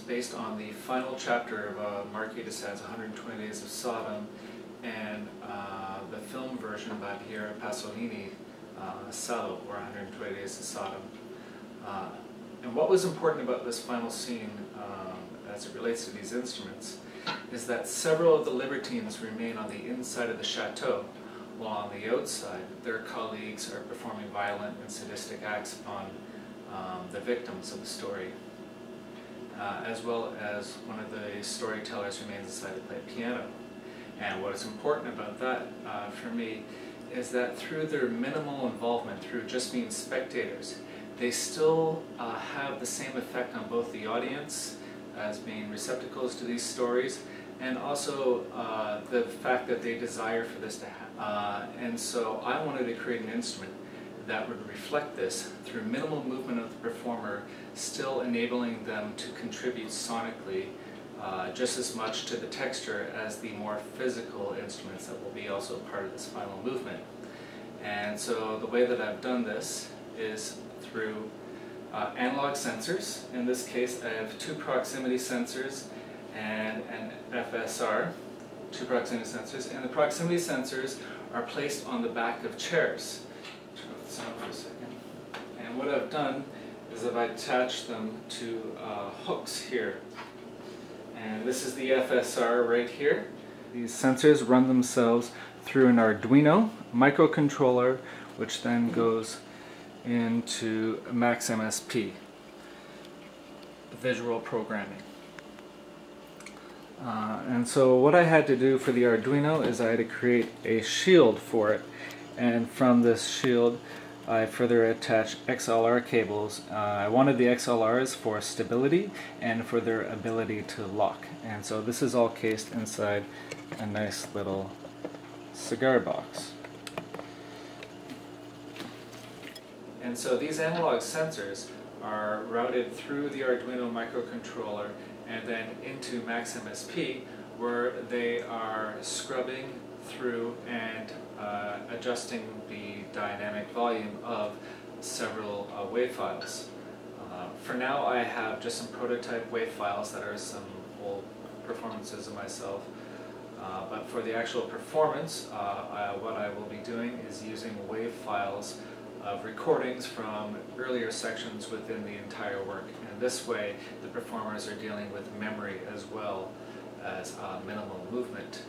based on the final chapter of Marquis de Sade's 120 Days of Sodom and the film version by Piero Pasolini, Salo, or 120 Days of Sodom. And what was important about this final scene as it relates to these instruments is that several of the libertines remain on the inside of the chateau, while on the outside their colleagues are performing violent and sadistic acts upon the victims of the story. As well as one of the storytellers remains inside to play piano. And what is important about that for me is that through their minimal involvement, through just being spectators, they still have the same effect on both the audience as being receptacles to these stories, and also the fact that they desire for this to happen. And so I wanted to create an instrument that would reflect this through minimal movement of the performer, still enabling them to contribute sonically just as much to the texture as the more physical instruments that will be also part of this final movement. And so the way that I've done this is through analog sensors. In this case I have two proximity sensors and an FSR, two proximity sensors, and the proximity sensors are placed on the back of chairs. Turn off the sound for a second. And what I've done is I've attached them to hooks here. And this is the FSR right here. These sensors run themselves through an Arduino microcontroller, which then goes into Max MSP, visual programming. And so what I had to do for the Arduino is I had to create a shield for it, and from this shield I further attached XLR cables. I wanted the XLRs for stability and for their ability to lock, and so this is all cased inside a nice little cigar box. And so these analog sensors are routed through the Arduino microcontroller and then into Max MSP, where they are scrubbing through and adjusting the dynamic volume of several WAV files. For now I have just some prototype WAV files that are some old performances of myself, but for the actual performance what I will be doing is using WAV files of recordings from earlier sections within the entire work, and this way the performers are dealing with memory as well as minimal movement.